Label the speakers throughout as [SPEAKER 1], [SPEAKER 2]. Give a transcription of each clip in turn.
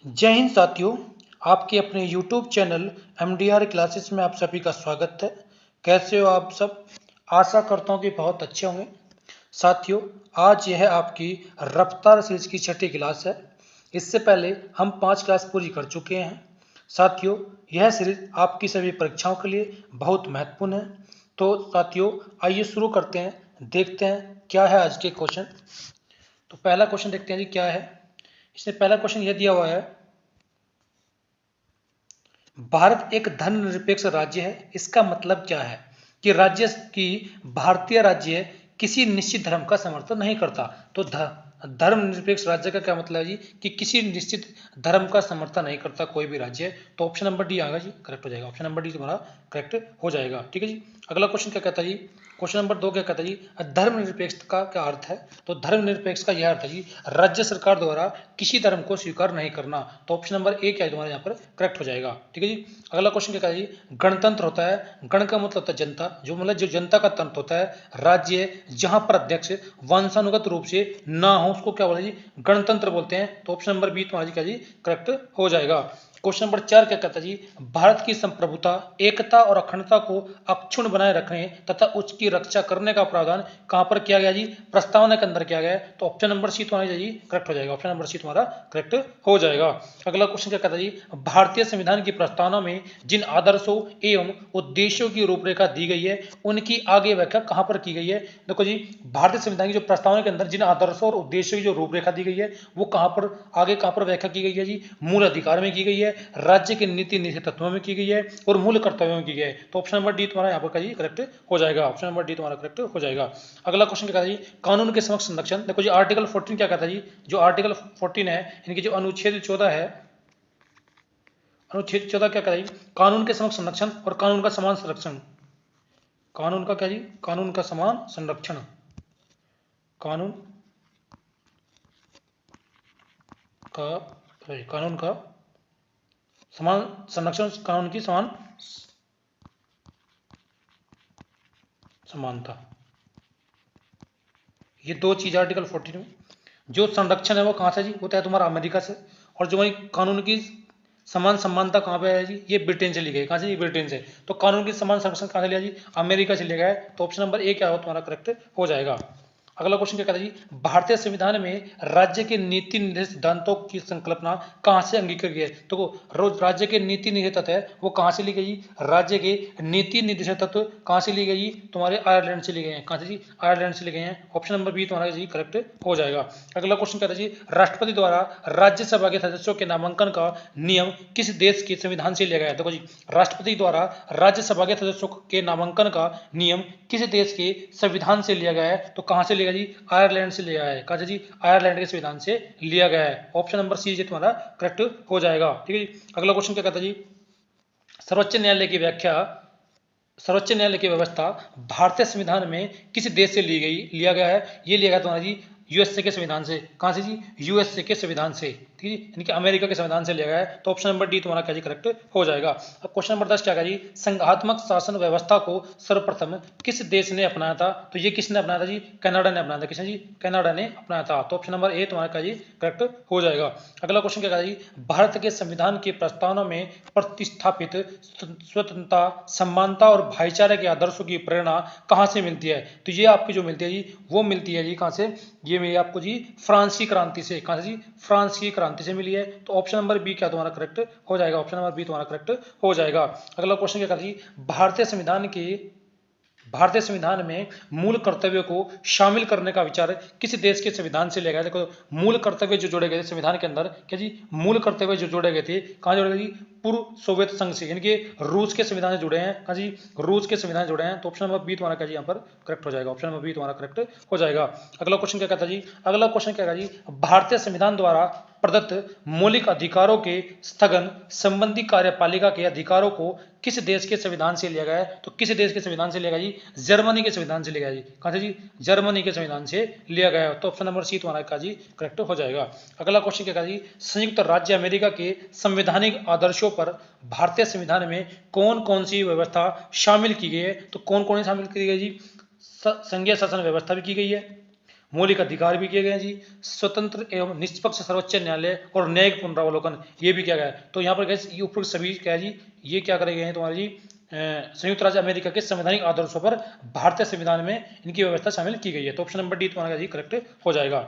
[SPEAKER 1] जय हिंद साथियों, आपके अपने YouTube चैनल MDR क्लासेस में आप सभी का स्वागत है। कैसे हो आप सब? आशा करता हूँ कि बहुत अच्छे होंगे। साथियों, आज यह आपकी रफ्तार सीरीज की छठी क्लास है। इससे पहले हम 5 क्लास पूरी कर चुके हैं। साथियों, यह सीरीज आपकी सभी परीक्षाओं के लिए बहुत महत्वपूर्ण है। तो साथियों, आइए शुरू करते हैं, देखते हैं क्या है आज के क्वेश्चन। तो पहला क्वेश्चन देखते हैं जी क्या है। इसमें पहला क्वेश्चन यह दिया हुआ है, भारत एक धर्मनिरपेक्ष राज्य है। इसका मतलब क्या है कि भारतीय राज्य किसी निश्चित धर्म का समर्थन नहीं करता। तो धर्मनिरपेक्ष राज्य का क्या मतलब है जी कि किसी निश्चित धर्म का समर्थन नहीं करता कोई भी राज्य। तो ऑप्शन नंबर डी आएगा जी, करेक्ट हो जाएगा। ऑप्शन नंबर डी तुम्हारा करेक्ट हो जाएगा। ठीक है जी। अगला क्वेश्चन क्या कहता है जी, क्वेश्चन नंबर 2 क्या कहता है जी, धर्मनिरपेक्ष का क्या अर्थ है। तो धर्मनिरपेक्ष का यह अर्थ है जी, राज्य सरकार द्वारा किसी धर्म को स्वीकार नहीं करना। तो ऑप्शन नंबर ए क्या है तुम्हारे यहाँ पर करेक्ट हो जाएगा। ठीक है जी। अगला क्वेश्चन क्या कहता है जी, गणतंत्र होता है, गण का मतलब होता है जनता, जो जनता का तंत्र होता है, राज्य जहां पर अध्यक्ष वंशानुगत रूप से ना हो उसको क्या बोलते हैं जी, गणतंत्र बोलते हैं। तो ऑप्शन नंबर बी तुम्हारा जी क्या जी करेक्ट हो जाएगा। क्वेश्चन नंबर 4 क्या कहता है जी, भारत की संप्रभुता, एकता और अखंडता को अक्षुण्ण बनाए रखने तथा उसकी रक्षा करने का प्रावधान कहां पर किया गया जी, प्रस्तावना के अंदर किया गया है। तो ऑप्शन नंबर सी तुम्हारा जी करेक्ट हो जाएगा। ऑप्शन नंबर सी तुम्हारा करेक्ट हो जाएगा। अगला क्वेश्चन क्या कहता है जी, भारतीय संविधान की प्रस्तावना में जिन आदर्शों एवं उद्देश्यों की रूपरेखा दी गई है उनकी आगे व्याख्या कहां पर की गई है। देखो जी, भारतीय संविधान की जो प्रस्तावना के अंदर जिन आदर्शों और उद्देश्यों की जो रूपरेखा दी गई है वो कहां पर व्याख्या की गई है जी, मूल अधिकार में की गई है, राज्य के नीति निधि तत्वों में की गई है और मूल कर्तव्यों में की गई है। तो ऑप्शन नंबर डी तुम्हारा यहाँ पर जी करेक्ट हो जाएगा। ऑप्शन नंबर डी तुम्हारा करेक्ट हो जाएगा। अगला क्वेश्चन क्या कहता है जी, कानून के समक्ष संरक्षण। देखो जी, आर्टिकल 14 क्या कहता है जी, जो आर्टिकल 14 है इनकी जो अनुच्छेद 14 है, अनुच्छेद 14 क्या कहता है जी, कानून के समक्ष संरक्षण और कानून का समान संरक्षण। कानून का क्या जी, कानून का समान संरक्षण, कानून का कानून का समान संरक्षण, कानून की समान समानता, ये दो चीज आर्टिकल 14 में। जो संरक्षण है वो कहां से जी, होता है तुम्हारा अमेरिका से, और जो वही कानून की समान समानता कहां पे है जी, ये ब्रिटेन से ली गई। कहां से जी, ब्रिटेन से। तो कानून की समान संरक्षण कहां से लिया जी, अमेरिका से लिया गया है। तो ऑप्शन नंबर ए क्या हो तुम्हारा करेक्ट हो जाएगा। अगला क्वेश्चन क्या कहता है जी, भारतीय संविधान में राज्य के नीति निर्देश सिद्धांतों की संकल्पना कहां से अंगीकृत की है। तो राज्य के नीति निर्देश तत्व है वो कहां से ली गई, राज्य के नीति निर्देश तत्व कहां से ली गई, तुम्हारे आयरलैंड से ली गए हैं। कहां से जी, आयरलैंड से लिए गए हैं। ऑप्शन नंबर बी तुम्हारा जी करेक्ट हो जाएगा। अगला क्वेश्चन कहता है जी, राष्ट्रपति द्वारा राज्यसभा के सदस्यों के नामांकन का नियम किस देश के संविधान से लिया गया है। देखो जी, राष्ट्रपति द्वारा राज्यसभा के सदस्यों के नामांकन का नियम किस देश के संविधान से लिया गया है। तो कहां से लिया गया जी, आयरलैंड से लिया है। कहां से जी, आयरलैंड के संविधान से लिया गया है। ऑप्शन नंबर सी जी तुम्हारा करेक्ट हो जाएगा। ठीक है जी। अगला क्वेश्चन क्या कहता है जी, सर्वोच्च न्यायालय की व्याख्या, सर्वोच्च न्यायालय की व्यवस्था भारतीय संविधान में किस देश से लिया गया है। ये लिया गया तुम्हारा जी यूएसए के संविधान से। कहां से जी, यूएसए के संविधान से। ठीक है, यानी कि अमेरिका के संविधान से लिया गया है। तो ऑप्शन नंबर डी तुम्हारा क्या जी करेक्ट हो जाएगा। अब क्वेश्चन नंबर 10 क्या है जी, संघात्मक शासन व्यवस्था को सर्वप्रथम किस देश ने अपनाया था। तो ये किसने अपनाया था जी, कनाडा ने अपनाया था। किसने जी, कनाडा ने अपनाया था। तो ऑप्शन नंबर ए तुम्हारा क्या जी करेक्ट हो जाएगा। अगला क्वेश्चन क्या है जी, भारत के संविधान की प्रस्तावना में प्रतिस्थापित स्वतंत्रता, समानता और भाईचारे के आदर्शों की प्रेरणा कहां से मिलती है। तो ये आपकी जो मिलती है जी, वो मिलती है जी कहां से, ये मिली आपको जी फ्रांस की क्रांति से। कहां से जी, फ्रांस की क्रांति से मिली है। तो ऑप्शन नंबर बी क्या तुम्हारा करेक्ट हो जाएगा। ऑप्शन नंबर बी तुम्हारा करेक्ट हो जाएगा। अगला क्वेश्चन क्या कहता है जी, भारतीय संविधान में मूल कर्तव्यों को शामिल करने का विचार किस देश के संविधान से लिया गया। देखो, मूल कर्तव्य जो जोड़े गए थे संविधान के अंदर, क्या जी, मूल कर्तव्य जो जोड़े गए थे कहां जोड़े गए जी, पूर्व सोवियत संघ से, यानी कि रूस के संविधान से जुड़े हैं। कहां जी, रूस के संविधान जुड़े हैं। तो ऑप्शन नंबर बी तुम्हारा क्या जी यहाँ पर करेक्ट हो जाएगा। ऑप्शन नंबर बी तुम्हारा करेक्ट हो जाएगा। अगला क्वेश्चन क्या कहता है जी, अगला क्वेश्चन क्या कहता है जी, भारतीय संविधान द्वारा प्रदत्त मौलिक अधिकारों के स्थगन संबंधी कार्यपालिका के अधिकारों को किस देश के संविधान से लिया गया है। तो किस देश के संविधान से लिया गया जी, जर्मनी के संविधान से लिया गया जी। कहां से जी, जर्मनी के संविधान से लिया गया है। तो ऑप्शन नंबर सी तुम्हारा का जी करेक्ट हो जाएगा। अगला क्वेश्चन क्या जी, संयुक्त राज्य अमेरिका के संवैधानिक आदर्शों पर भारतीय संविधान में कौन कौन सी व्यवस्था शामिल की गई है। तो कौन कौन शामिल की गई जी, संघीय शासन व्यवस्था भी की गई है, मौलिक अधिकार भी किए गए हैं जी, स्वतंत्र एवं निष्पक्ष सर्वोच्च न्यायालय और न्यायिक पुनरावलोकन ये भी किया गया है। तो यहाँ पर गैस ये ऊपर सभी क्या है जी, ये क्या करे गए हैं तुम्हारे जी, संयुक्त राज्य अमेरिका के संवैधानिक आदर्शों पर भारतीय संविधान में इनकी व्यवस्था शामिल की गई है। तो ऑप्शन नंबर डी तुम्हारा जी करेक्ट हो जाएगा।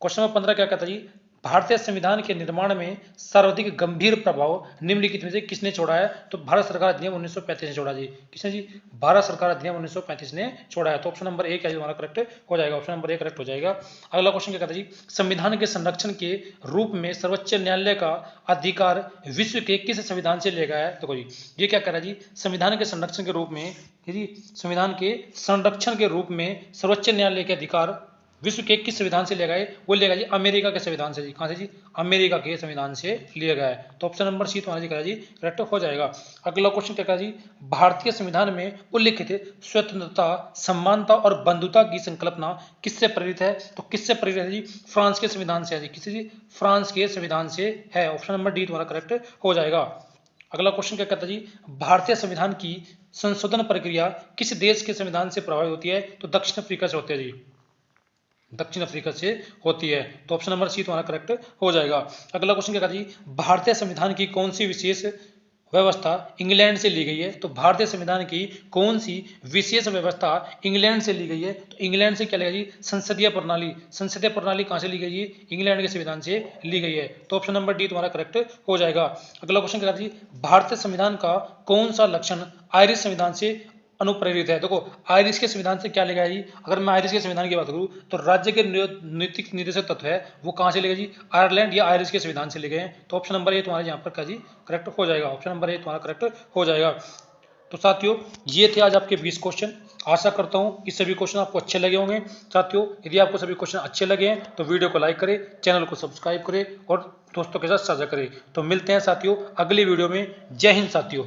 [SPEAKER 1] क्वेश्चन नंबर 15 क्या कहता है जी, भारतीय संविधान के निर्माण में सर्वाधिक गंभीर प्रभाव निम्नलिखित में से किसने छोड़ा है? तो भारत सरकार अधिनियम 1935 ने छोड़ा जी। किसने जी? भारत सरकार अधिनियम 1935 ने छोड़ा है। तो ऑप्शन नंबर ए क्या जी हमारा करेक्ट हो जाएगा, ऑप्शन नंबर ए करेक्ट हो जाएगा। अगला क्वेश्चन क्या कहता है जी, संविधान के संरक्षण के रूप में सर्वोच्च न्यायालय का अधिकार विश्व के किस संविधान से लिया गया है? देखो जी ये क्या कह रहा है जी, संविधान के संरक्षण के रूप में जी, संविधान के संरक्षण के रूप में सर्वोच्च न्यायालय के अधिकार विश्व के किस संविधान से लिया गया है? वो लिया गया जी अमेरिका के संविधान से जी। कहां से जी? अमेरिका के संविधान से लिया गया है। तो ऑप्शन नंबर सी तुम्हारा जी जी करेक्ट हो जाएगा। अगला क्वेश्चन क्या जी, भारतीय संविधान में उल्लिखित स्वतंत्रता, समानता और बंधुता की संकल्पना किससे प्रेरित है? तो किससे प्रेरित है जी? फ्रांस के संविधान से है जी। किससे जी? फ्रांस के संविधान से है। ऑप्शन नंबर डी तुम्हारा करेक्ट हो जाएगा। अगला क्वेश्चन क्या कहता है जी, भारतीय संविधान की संशोधन प्रक्रिया किस देश के संविधान से प्रभावित होती है? तो दक्षिण अफ्रीका से होती है जी, दक्षिण अफ्रीका से होती है। तो ऑप्शन नंबर सी तुम्हारा करेक्ट हो जाएगा। अगला क्वेश्चन क्या कहता है जी, भारतीय संविधान की कौन सी विशेष व्यवस्था इंग्लैंड से ली गई है? तो भारतीय संविधान की कौन सी विशेष व्यवस्था इंग्लैंड से ली गई है? तो इंग्लैंड से क्या लिया जी, संसदीय प्रणाली। संसदीय प्रणाली कहां से ली गई है? इंग्लैंड के संविधान से ली गई है। तो ऑप्शन नंबर डी तुम्हारा करेक्ट हो जाएगा। अगला क्वेश्चन क्या कहता है जी, भारतीय संविधान का कौन सा लक्षण आयरिश संविधान से अनुप्रेरित है? देखो आयरिश के संविधान से क्या लेगा जी, अगर मैं आयरिश के संविधान की बात करूं तो राज्य के नैतिक निर्देशक तत्व है वो कहां से लेगा जी, आयरलैंड या आयरिश के संविधान से ले गए हैं। तो ऑप्शन नंबर ए तुम्हारे यहाँ पर क्या जी करेक्ट हो जाएगा, ऑप्शन नंबर ए तुम्हारा करेक्ट हो जाएगा। तो साथियों ये थे आज आपके 20 क्वेश्चन। आशा करता हूं कि सभी क्वेश्चन आपको अच्छे लगे होंगे। साथियों यदि आपको सभी क्वेश्चन अच्छे लगे हैं तो वीडियो को लाइक करें, चैनल को सब्सक्राइब करें और दोस्तों के साथ साझा करें। तो मिलते हैं साथियों अगली वीडियो में। जय हिंद साथियों।